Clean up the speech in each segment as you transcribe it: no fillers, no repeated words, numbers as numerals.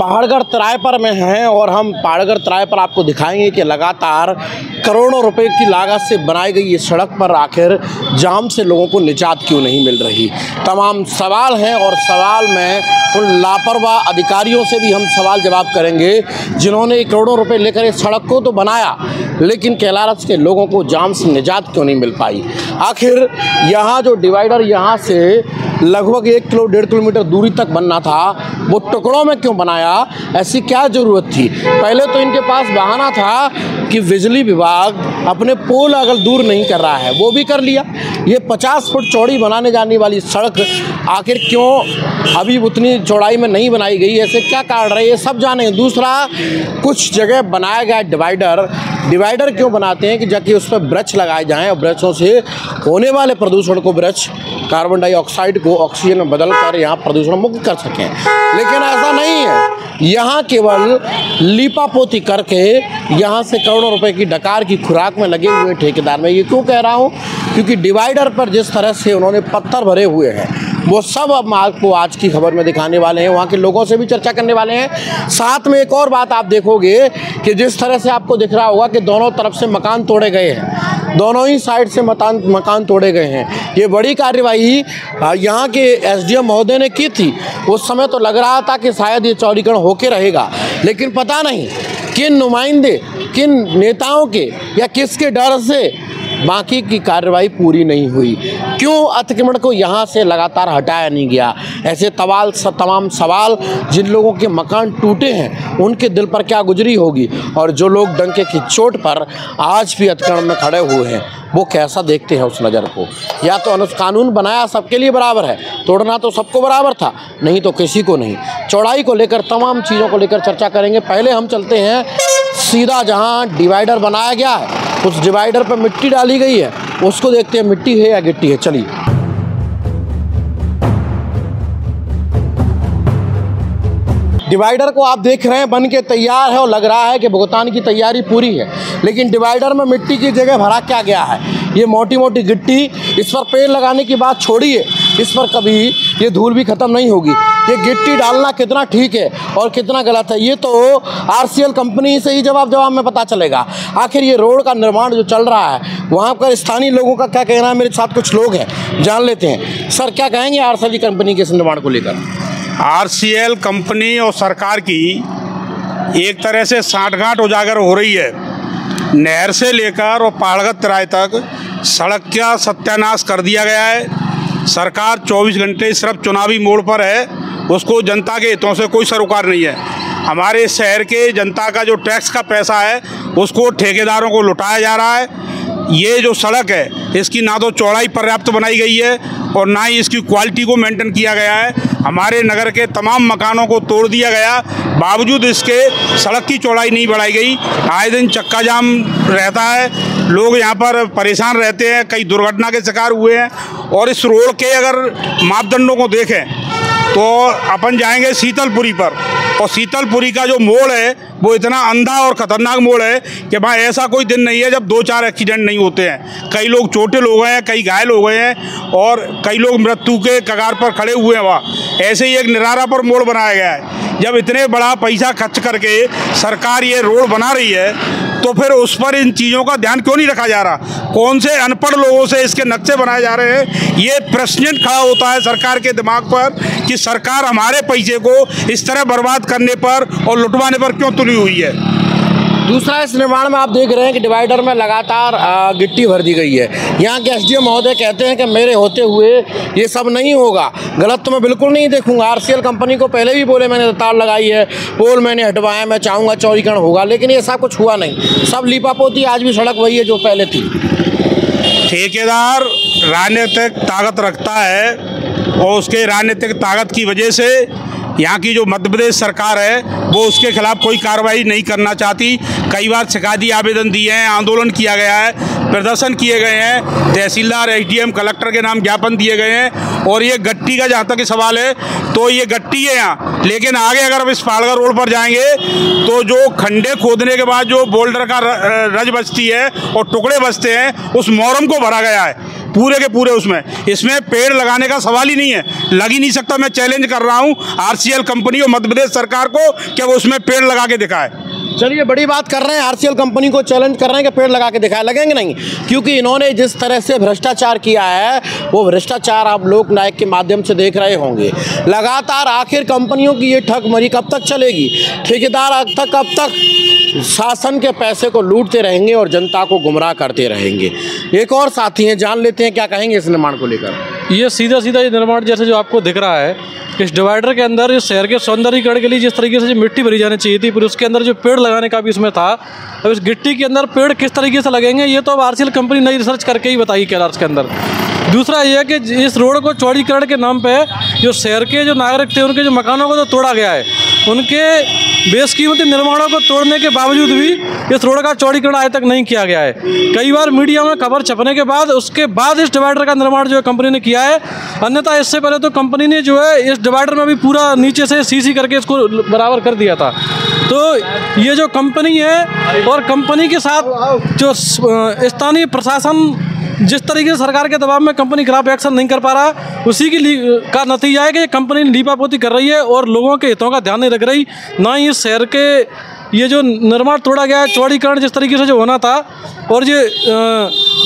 पहाड़गढ़ तराई पर में हैं और हम पहाड़गढ़ तराई पर आपको दिखाएंगे कि लगातार करोड़ों रुपए की लागत से बनाई गई ये सड़क पर आखिर जाम से लोगों को निजात क्यों नहीं मिल रही। तमाम सवाल हैं और सवाल में उन लापरवाह अधिकारियों से भी हम सवाल जवाब करेंगे जिन्होंने करोड़ों रुपए लेकर इस सड़क को तो बनाया, लेकिन कैलारस के लोगों को जाम से निजात क्यों नहीं मिल पाई। आखिर यहाँ जो डिवाइडर यहाँ से लगभग 1-1.5 किलोमीटर दूरी तक बनना था, वो टुकड़ों में क्यों बनाया, ऐसी क्या ज़रूरत थी। पहले तो इनके पास बहाना था कि बिजली विभाग अपने पोल अगर दूर नहीं कर रहा है, वो भी कर लिया। ये 50 फुट चौड़ी बनाने जाने वाली सड़क आखिर क्यों अभी उतनी चौड़ाई में नहीं बनाई गई, ऐसे क्या कारण रहे, ये सब जाने। दूसरा, कुछ जगह बनाया गया डिवाइडर क्यों बनाते हैं कि जाके उस पर वृक्ष लगाए जाएं और वृक्षों से होने वाले प्रदूषण को वृक्ष कार्बन डाइऑक्साइड को ऑक्सीजन में बदल कर यहाँ प्रदूषण मुक्त कर सकें। लेकिन ऐसा नहीं है, यहाँ केवल लीपापोती करके यहाँ से करोड़ों रुपए की डकार की खुराक में लगे हुए ठेकेदार। मैं ये क्यों कह रहा हूँ, क्योंकि डिवाइडर पर जिस तरह से उन्होंने पत्थर भरे हुए हैं वो सब अब आपको आज की खबर में दिखाने वाले हैं, वहाँ के लोगों से भी चर्चा करने वाले हैं। साथ में एक और बात आप देखोगे कि जिस तरह से आपको दिख रहा होगा कि दोनों तरफ से मकान तोड़े गए हैं, दोनों ही साइड से मकान तोड़े गए हैं। ये बड़ी कार्यवाही यहाँ के एसडीएम महोदय ने की थी। उस समय तो लग रहा था कि शायद ये चौड़ीकरण होके रहेगा, लेकिन पता नहीं किन नुमाइंदे, किन नेताओं के या किसके डर से बाकी की कार्रवाई पूरी नहीं हुई। क्यों अतिक्रमण को यहाँ से लगातार हटाया नहीं गया। ऐसे तमाम सवाल जिन लोगों के मकान टूटे हैं उनके दिल पर क्या गुजरी होगी, और जो लोग डंके की चोट पर आज भी अतिक्रमण में खड़े हुए हैं वो कैसा देखते हैं उस नज़र को। या तो कानून बनाया सबके लिए बराबर है, तोड़ना तो सबको बराबर था, नहीं तो किसी को नहीं। चौड़ाई को लेकर तमाम चीज़ों को लेकर चर्चा करेंगे। पहले हम चलते हैं सीधा जहां डिवाइडर बनाया गया है, उस डिवाइडर पर मिट्टी डाली गई है, उसको देखते हैं मिट्टी है या गिट्टी है। चलिए, डिवाइडर को आप देख रहे हैं बन के तैयार है और लग रहा है कि भुगतान की तैयारी पूरी है, लेकिन डिवाइडर में मिट्टी की जगह भरा क्या गया है, ये मोटी मोटी गिट्टी। इस पर पेड़ लगाने की बात छोड़िए, इस पर कभी ये धूल भी ख़त्म नहीं होगी। ये गिट्टी डालना कितना ठीक है और कितना गलत है, ये तो आरसीएल कंपनी से ही जवाब में पता चलेगा। आखिर ये रोड का निर्माण जो चल रहा है, वहाँ पर स्थानीय लोगों का क्या कहना है। मेरे साथ कुछ लोग हैं, जान लेते हैं। सर, क्या कहेंगे आरसीएल कंपनी के इस निर्माण को लेकर। आरसीएल कंपनी और सरकार की एक तरह से साठगांठ उजागर हो रही है। नहर से लेकर और पहाड़गढ़ तराई तक सड़क का सत्यानाश कर दिया गया है। सरकार 24 घंटे सिर्फ चुनावी मोड़ पर है, उसको जनता के हितों से कोई सरोकार नहीं है। हमारे शहर के जनता का जो टैक्स का पैसा है उसको ठेकेदारों को लुटाया जा रहा है। ये जो सड़क है इसकी ना तो चौड़ाई पर्याप्त बनाई गई है और ना ही इसकी क्वालिटी को मेंटेन किया गया है। हमारे नगर के तमाम मकानों को तोड़ दिया गया, बावजूद इसके सड़क की चौड़ाई नहीं बढ़ाई गई। आए दिन चक्का जाम रहता है, लोग यहाँ पर परेशान रहते हैं, कई दुर्घटना के शिकार हुए हैं। और इस रोड के अगर मापदंडों को देखें तो अपन जाएंगे शीतलपुरी पर, और शीतलपुरी का जो मोड़ है वो इतना अंधा और ख़तरनाक मोड़ है कि भाई ऐसा कोई दिन नहीं है जब 2-4 एक्सीडेंट नहीं होते हैं। कई लोग चोटिल हो गए हैं, कई घायल हो गए हैं और कई लोग मृत्यु के कगार पर खड़े हुए हैं। वहाँ ऐसे ही एक निरारा पर मोड़ बनाया गया है। जब इतने बड़ा पैसा खर्च करके सरकार ये रोड बना रही है तो फिर उस पर इन चीज़ों का ध्यान क्यों नहीं रखा जा रहा। कौन से अनपढ़ लोगों से इसके नक्शे बनाए जा रहे हैं, ये प्रश्न खड़ा होता है सरकार के दिमाग पर कि सरकार हमारे पैसे को इस तरह बर्बाद करने पर और लुटवाने पर क्यों तुली हुई है। दूसरा, इस निर्माण में आप देख रहे हैं कि डिवाइडर में लगातार गिट्टी भर दी गई है। यहाँ के एसडीएम महोदय कहते हैं कि मेरे होते हुए ये सब नहीं होगा। गलत तो मैं बिल्कुल नहीं देखूंगा। आरसीएल कंपनी को पहले भी बोले मैंने तार लगाई है, पोल मैंने हटवाया, मैं चाहूँगा चौड़ीकरण होगा, लेकिन ये सब कुछ हुआ नहीं। सब लीपापोती, आज भी सड़क वही है जो पहले थी। ठेकेदार राजनीतिक ताकत रखता है और उसके राजनीतिक ताकत की वजह से यहाँ की जो मध्य प्रदेश सरकार है वो उसके खिलाफ कोई कार्रवाई नहीं करना चाहती। कई बार शिकायती आवेदन दिए हैं, आंदोलन किया गया है, प्रदर्शन किए गए हैं, तहसीलदार, एसडीएम, कलेक्टर के नाम ज्ञापन दिए गए हैं और ये गट्टी का जहाँ तक सवाल है तो ये गट्टी है यहाँ, लेकिन आगे अगर अब इस पाड़गर रोड पर जाएंगे तो जो खड्डे खोदने के बाद जो बोल्डर का रज बचती है और टुकड़े बचते हैं उस मोरम को भरा गया है पूरे के पूरे उसमें। इसमें पेड़ लगाने का सवाल ही नहीं है, लग ही नहीं सकता। मैं चैलेंज कर रहा हूँ आरसीएल कंपनी और मध्य प्रदेश सरकार को कि वो उसमें पेड़ लगा के दिखाए। चलिए, बड़ी बात कर रहे हैं, आरसीएल कंपनी को चैलेंज कर रहे हैं कि पेड़ लगा के दिखाए। लगेंगे नहीं, क्योंकि इन्होंने जिस तरह से भ्रष्टाचार किया है वो भ्रष्टाचार आप लोक नायक के माध्यम से देख रहे होंगे। लगातार आखिर कंपनियों की ये ठगमरी कब तक चलेगी? ठेकेदार कब तक शासन के पैसे को लूटते रहेंगे और जनता को गुमराह करते रहेंगे? एक और साथी हैं, जान लेते हैं क्या कहेंगे इस निर्माण को लेकर। ये सीधा ये निर्माण जैसे जो आपको दिख रहा है, इस डिवाइडर के अंदर इस शहर के सौंदर्यीकरण के लिए जिस तरीके से जो मिट्टी भरी जानी चाहिए थी, फिर उसके अंदर जो पेड़ लगाने का भी इसमें था। अब इस गिट्टी के अंदर पेड़ किस तरीके से लगेंगे ये तो अब आरसीएल कंपनी नई रिसर्च करके ही बताएगी कैलाश के अंदर। दूसरा ये है कि इस रोड को चौड़ीकरण के नाम पे जो शहर के जो नागरिक थे उनके जो मकानों को तो तोड़ा गया है, उनके बेशकीमती निर्माणों को तोड़ने के बावजूद भी इस रोड का चौड़ीकरण आज तक नहीं किया गया है। कई बार मीडिया में खबर छपने के बाद उसके बाद इस डिवाइडर का निर्माण जो है कंपनी ने किया है, अन्यथा इससे पहले तो कंपनी ने जो है इस डिवाइडर में भी पूरा नीचे से सीसी करके इसको बराबर कर दिया था। तो ये जो कंपनी है और कंपनी के साथ जो स्थानीय प्रशासन जिस तरीके से सरकार के दबाव में कंपनी खिलाफ एक्शन नहीं कर पा रहा, उसी का नतीजा है कि कंपनी लीपापोती कर रही है और लोगों के हितों का ध्यान नहीं रख रही। ना ही इस शहर के ये जो निर्माण तोड़ा गया है, चौड़ीकरण जिस तरीके से जो होना था और ये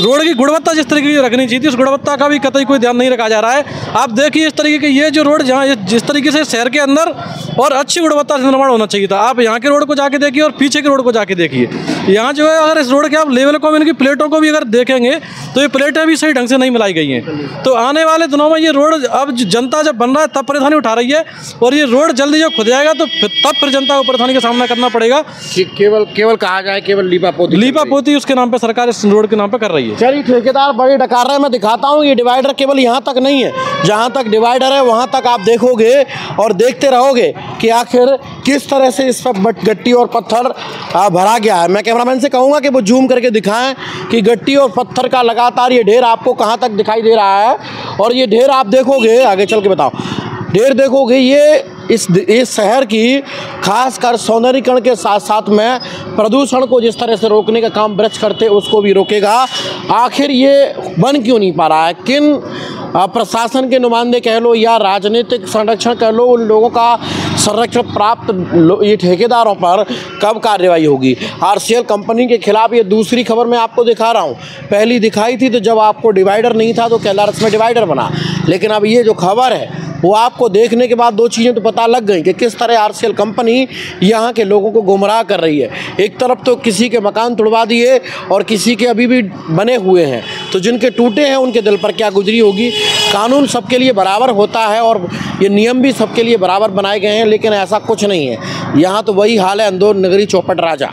रोड की गुणवत्ता जिस तरीके से रखनी चाहिए थी, उस गुणवत्ता का भी कतई कोई ध्यान नहीं रखा जा रहा है। आप देखिए इस तरीके के ये जो रोड जहाँ जिस तरीके से शहर के अंदर और अच्छी गुणवत्ता से निर्माण होना चाहिए था, आप यहाँ के रोड को जाके देखिए और पीछे के रोड को जाके देखिए। यहाँ जो है अगर इस रोड के आप लेवल को इनकी प्लेटों को भी अगर देखेंगे तो ये प्लेटें भी सही ढंग से नहीं मिलाई गई हैं। तो आने वाले दिनों में ये रोड अब जनता जब बन रहा है तब परेशानी उठा रही है, और ये रोड जल्दी जब खुद जाएगा तो फिर जनता को परेशानी का सामना करना पड़ेगा। केवल कहा जाए केवल लीपापोती उसके नाम पे सरकार इस रोड के नाम पे कर रही है। चलिए, ठेकेदार बड़े डकार रहे हैं। मैं दिखाता हूँ, ये डिवाइडर केवल यहाँ तक नहीं है, जहाँ तक डिवाइडर है वहाँ तक आप देखोगे और देखते रहोगे कि आखिर किस तरह से इस पर गट्टी और पत्थर भरा गया है। मैं कैमरामैन से कहूँगा कि वो जूम करके दिखाएं कि गट्टी और पत्थर का लगातार ये ढेर आपको कहाँ तक दिखाई दे रहा है। और ये ढेर आप देखोगे, आगे चल के बताओ, ढेर देखोगे ये इस शहर की खासकर सौंदर्यीकरण के साथ साथ में प्रदूषण को जिस तरह से रोकने का काम वृक्ष करते उसको भी रोकेगा। आखिर ये बन क्यों नहीं पा रहा है? किन प्रशासन के नुमाइंदे कह लो या राजनीतिक संरक्षण कह लो, उन लोगों का संरक्षण प्राप्त ये ठेकेदारों पर कब कार्रवाई होगी? आरसीएल कंपनी के खिलाफ ये दूसरी खबर मैं आपको दिखा रहा हूँ। पहली दिखाई थी तो जब आपको डिवाइडर नहीं था तो कैलाश में डिवाइडर बना, लेकिन अब ये जो खबर है वो आपको देखने के बाद दो चीज़ें तो पता लग गई कि किस तरह आरसीएल कंपनी यहाँ के लोगों को गुमराह कर रही है। एक तरफ तो किसी के मकान तुड़वा दिए और किसी के अभी भी बने हुए हैं, तो जिनके टूटे हैं उनके दिल पर क्या गुजरी होगी। कानून सबके लिए बराबर होता है और ये नियम भी सबके लिए बराबर बनाए गए हैं, लेकिन ऐसा कुछ नहीं है। यहाँ तो वही हाल है अंधेर नगरी चौपट राजा।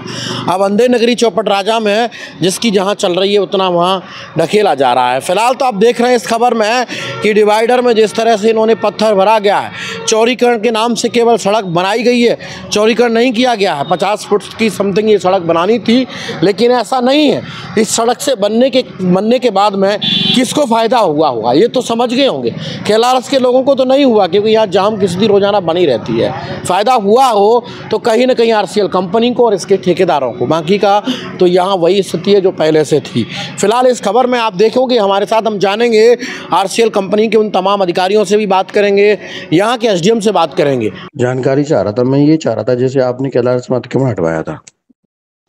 अब अंधेर नगरी चौपट राजा में जिसकी जहाँ चल रही है उतना वहाँ ढकेला जा रहा है। फिलहाल तो आप देख रहे हैं इस खबर में कि डिवाइडर में जिस तरह से इन्होंने पत्थर भरा गया है, चौड़ीकरण के नाम से केवल सड़क बनाई गई है, चौड़ीकरण नहीं किया गया है। 50 फुट की समथिंग ये सड़क बनानी थी, लेकिन ऐसा नहीं है। इस सड़क से बनने के बाद में किसको फ़ायदा हुआ होगा ये तो समझ गए होंगे। कैलाश के लोगों को तो नहीं हुआ, क्योंकि यहाँ जाम किसी दिन रोजाना बनी रहती है। फ़ायदा हुआ हो तो कहीं ना कहीं आरसीएल कंपनी को और इसके ठेकेदारों को, बाकी का तो यहाँ वही स्थिति है जो पहले से थी। फिलहाल इस खबर में आप देखोगे हमारे साथ, हम जानेंगे आरसीएल कंपनी के उन तमाम अधिकारियों से भी बात करेंगे, यहाँ के एसडीएम से बात करेंगे। जानकारी चाह रहा था मैं, ये चाह रहा था जैसे आपने कैलाश मार्केट क्यों हटवाया था,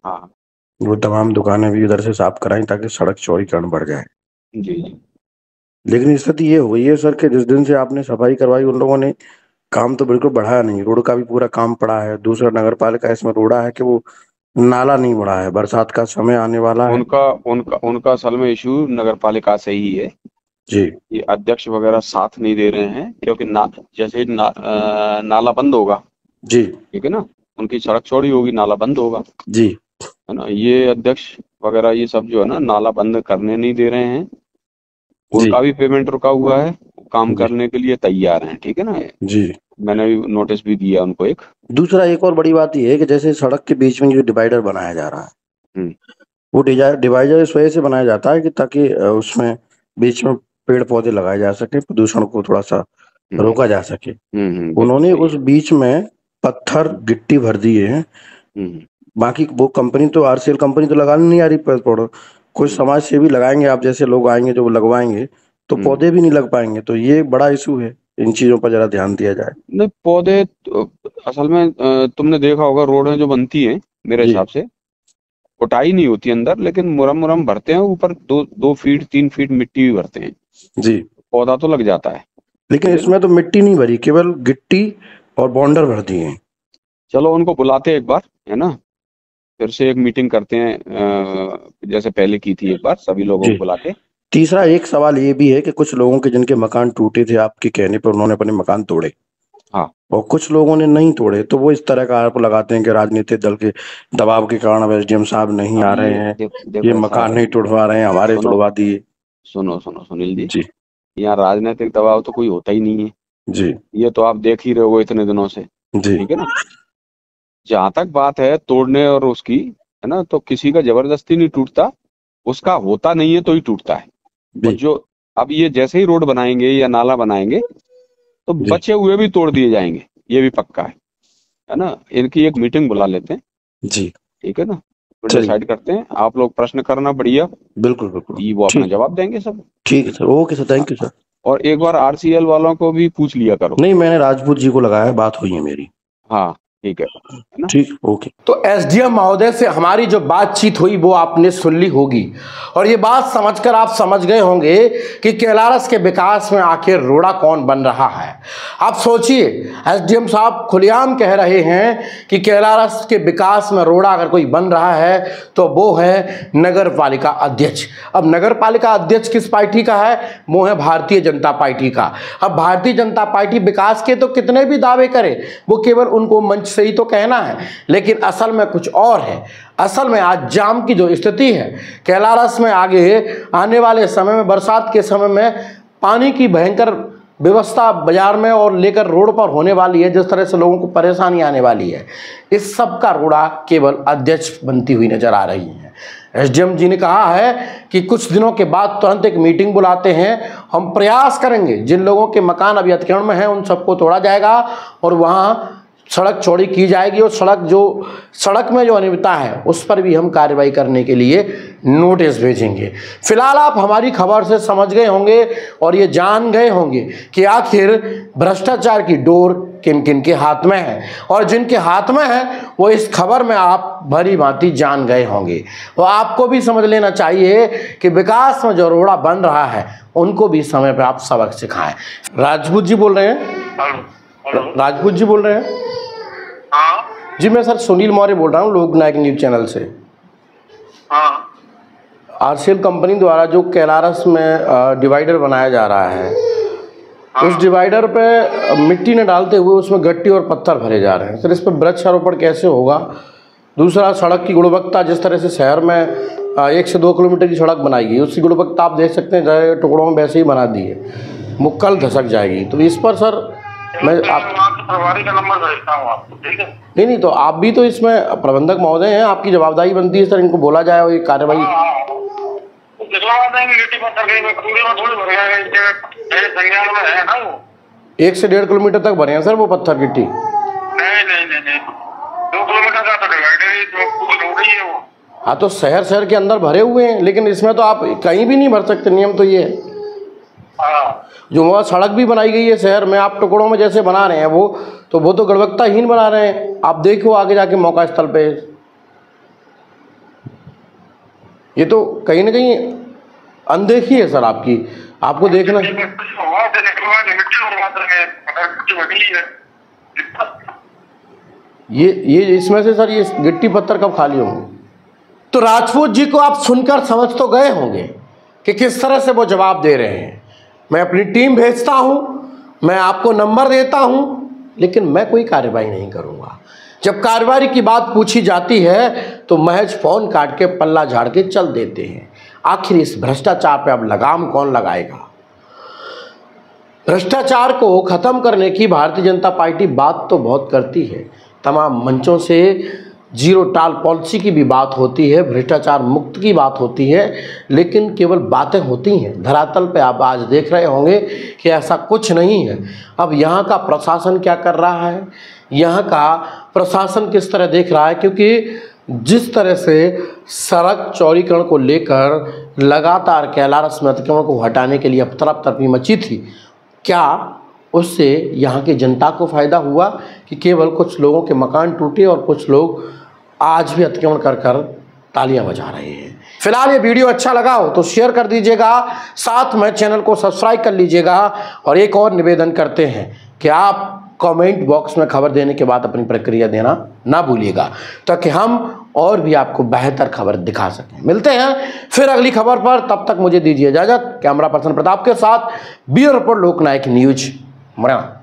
हाँ वो तमाम दुकानें भी उधर से साफ कराई ताकि सड़क चौड़ीकरण बढ़ जाए। जी जी। लेकिन स्थिति ये हो गई है सर कि जिस दिन से आपने सफाई करवाई उन लोगों ने काम तो बिल्कुल बढ़ाया नहीं। रोड का भी पूरा काम पड़ा है। दूसरा नगर पालिका इसमें रोड़ा है कि वो नाला नहीं बढ़ा है। बरसात का समय आने वाला है। उनका असल में इशू नगर पालिका से ही है जी। ये अध्यक्ष वगैरह साथ नहीं दे रहे हैं, क्योंकि जैसे नाला बंद होगा जी, ठीक है ना, उनकी सड़क चौड़ी होगी, नाला बंद होगा जी, है ना। ये अध्यक्ष वगैरह ये सब जो है ना नाला बंद करने नहीं दे रहे हैं। उनका भी पेमेंट रुका हुआ है, काम करने के लिए तैयार हैं, ठीक है ना जी। मैंने भी नोटिस भी दिया उनको एक। दूसरा एक और बड़ी बात यह है कि जैसे सड़क के बीच में जो डिवाइडर बनाया जा रहा है, वो डिवाइडर इस वजह से बनाया जाता है कि ताकि उसमें बीच में पेड़ पौधे लगाए जा सके, प्रदूषण को थोड़ा सा रोका जा सके। बिल्कुल उन्होंने सही उस बीच में पत्थर गिट्टी भर दिए हैं। है। बाकी वो कंपनी तो आरसीएल कंपनी तो लगाने नहीं आ रही पेड़ पौधे, कोई समाज सेवी लगाएंगे, आप जैसे लोग आएंगे जो लगवाएंगे तो पौधे भी नहीं लग पाएंगे। तो ये बड़ा इशू है, इन चीजों पर जरा ध्यान दिया जाए। नहीं, पौधे असल में तुमने देखा होगा रोडें जो बनती हैं मेरे जी। हिसाब से कुटाई नहीं होती अंदर, लेकिन मुरम भरते हैं ऊपर, 2 फीट 3 फीट मिट्टी भी भरते हैं जी, पौधा तो लग जाता है। लेकिन इसमें तो मिट्टी नहीं भरी, केवल गिट्टी और बॉन्डर भर दिए हैं। चलो उनको बुलाते हैं एक बार, है ना, फिर से एक मीटिंग करते हैं जैसे पहले की थी एक बार, सभी लोगों जी। को बुला के। तीसरा एक सवाल ये भी है कि कुछ लोगों के जिनके मकान टूटे थे, आपके कहने पर उन्होंने अपने मकान तोड़े, हाँ, और कुछ लोगों ने नहीं तोड़े, तो वो इस तरह का आरोप लगाते हैं कि राजनीतिक दल के दबाव के कारण अब एसडीएम साहब नहीं आ रहे हैं, ये मकान नहीं तोड़वा रहे हैं, हमारे तोड़वा दिए। सुनो सुनील जी, जी यहाँ राजनीतिक दबाव तो कोई होता ही नहीं है जी ये तो आप देख ही रहे हो इतने दिनों से, जी ठीक है ना। जहां तक बात है तोड़ने और उसकी, है ना, तो किसी का जबरदस्ती नहीं टूटता, उसका होता नहीं है तो ही टूटता है। और जो अब ये जैसे ही रोड बनाएंगे या नाला बनाएंगे तो बचे हुए भी तोड़ दिए जाएंगे, ये भी पक्का है ना। इनकी एक मीटिंग बुला लेते हैं जी, ठीक है ना, फिर डिसाइड करते हैं। आप लोग प्रश्न करना बढ़िया, बिल्कुल बिल्कुल, वो अपना जवाब देंगे सब। ठीक है sir, okay sir, thank you sir. और एक बार आरसीएल वालों को भी पूछ लिया करो। नहीं, मैंने राजपूत जी को लगाया, बात हुई है मेरी। हाँ ठीक है ना, ठीक, ओके। तो एसडीएम महोदय से हमारी जो बातचीत हुई वो आपने सुन ली होगी, और ये बात समझकर आप समझ गए होंगे कि कैलारस के विकास में आखिर रोड़ा कौन बन रहा है। आप सोचिए, एसडीएम साहब खुलेआम कह रहे हैं कि कैलारस के विकास में रोड़ा अगर कोई बन रहा है तो वो है नगर पालिका अध्यक्ष। अब नगर पालिका अध्यक्ष किस पार्टी का है? वो है भारतीय जनता पार्टी का। अब भारतीय जनता पार्टी विकास के तो कितने भी दावे करे, वो केवल उनको मंच से ही तो कहना है, लेकिन असल में कुछ और है। असल में आज जाम की जो स्थिति है कैलारस में, आगे आने वाले समय में, बरसात के समय में पानी की भयंकर व्यवस्था बाजार में और लेकर रोड पर होने वाली है, जिस तरह से लोगों को परेशानी आने वाली है, इस सब का रोड़ा केवल अध्यक्ष बनती हुई नजर आ रही है। एसडीएम जी ने कहा है कि कुछ दिनों के बाद तुरंत एक मीटिंग बुलाते हैं, हम प्रयास करेंगे जिन लोगों के मकान अभी अतिक्रमण में हैं उन सबको तोड़ा जाएगा और वहाँ सड़क चौड़ी की जाएगी, और सड़क में जो अनियमितता है उस पर भी हम कार्रवाई करने के लिए नोटिस भेजेंगे। फिलहाल आप हमारी खबर से समझ गए होंगे और ये जान गए होंगे कि आखिर भ्रष्टाचार की डोर किन किन के हाथ में है, और जिनके हाथ में है वो इस खबर में आप भली भांति जान गए होंगे। तो आपको भी समझ लेना चाहिए कि विकास में जो रोड़ा बन रहा है उनको भी समय पर आप सबक सिखाएं। राजपूत जी बोल रहे हैं? राजपूत जी बोल रहे हैं? हाँ जी, मैं सर सुनील मौर्य बोल रहा हूँ, लोकनायक न्यूज चैनल से। हाँ, आरसीएल कंपनी द्वारा जो कैलारस में डिवाइडर बनाया जा रहा है, उस डिवाइडर पे मिट्टी न डालते हुए उसमें गट्टी और पत्थर भरे जा रहे हैं। सर, इस पर वृक्षारोपण कैसे होगा? दूसरा, सड़क की गुणवत्ता, जिस तरह से शहर में 1 से 2 किलोमीटर की सड़क बनाई गई, उसकी गुणवत्ता आप देख सकते हैं, टुकड़ों में वैसे ही बना दी है, मुक्कल धसक जाएगी। तो इस पर सर मैं आप प्रभारी का नंबर भेजता हूँ आपको, ठीक है? नहीं, तो आप भी तो इसमें प्रबंधक महोदय हैं, आपकी जवाबदारी बनती है सर, इनको बोला जाए और ये कार्रवाई दिखवा देंगे। गिट्टी पत्थर थोड़ी भर संज्ञान में है ना वो, 1 से 1.5 किलोमीटर तक भरे हैं सर वो पत्थर गिट्टी। नहीं 2 किलोमीटर का तो डिवाइडर ही रोड ही है वो। हाँ, तो शहर के अंदर भरे हुए हैं, लेकिन इसमें तो आप कहीं भी नहीं भर सकते, नियम तो ये है। जो वहाँ सड़क भी बनाई गई है शहर में, आप टुकड़ों में जैसे बना रहे हैं वो तो गुणवत्ताहीन बना रहे हैं। आप देखो आगे जाके मौका स्थल पे, ये तो कहीं ना कहीं अनदेखी है सर आपकी, आपको देखना। ये इसमें से सर ये गिट्टी पत्थर कब खाली होंगे? तो राजपूत जी को आप सुनकर समझ तो गए होंगे कि किस तरह से वो जवाब दे रहे हैं। मैं अपनी टीम भेजता हूं, मैं आपको नंबर देता हूं, लेकिन मैं कोई कार्रवाई नहीं करूंगा। जब कार्रवाई की बात पूछी जाती है तो महज फोन काट के पल्ला झाड़ के चल देते हैं। आखिर इस भ्रष्टाचार पे अब लगाम कौन लगाएगा? भ्रष्टाचार को खत्म करने की भारतीय जनता पार्टी बात तो बहुत करती है, तमाम मंचों से जीरो टाल पॉलिसी की भी बात होती है, भ्रष्टाचार मुक्त की बात होती है, लेकिन केवल बातें होती हैं। धरातल पे आप आज देख रहे होंगे कि ऐसा कुछ नहीं है। अब यहाँ का प्रशासन क्या कर रहा है, यहाँ का प्रशासन किस तरह देख रहा है, क्योंकि जिस तरह से सड़क चौड़ीकरण को लेकर लगातार कैलाश में अतिक्रमण को हटाने के लिए अफरा तफरी मची थी, क्या उससे यहाँ की जनता को फ़ायदा हुआ कि केवल कुछ लोगों के मकान टूटे और कुछ लोग आज भी अतिक्रमण कर कर तालियां बजा रहे हैं। फिलहाल ये वीडियो अच्छा लगा हो तो शेयर कर दीजिएगा, साथ में चैनल को सब्सक्राइब कर लीजिएगा। और एक और निवेदन करते हैं कि आप कमेंट बॉक्स में खबर देने के बाद अपनी प्रतिक्रिया देना ना भूलिएगा, ताकि हम और भी आपको बेहतर खबर दिखा सकें। मिलते हैं फिर अगली खबर पर, तब तक मुझे दीजिए इजाजत। कैमरा पर्सन प्रताप के साथ ब्यूरो रिपोर्ट लोकनायक न्यूज मुरैना।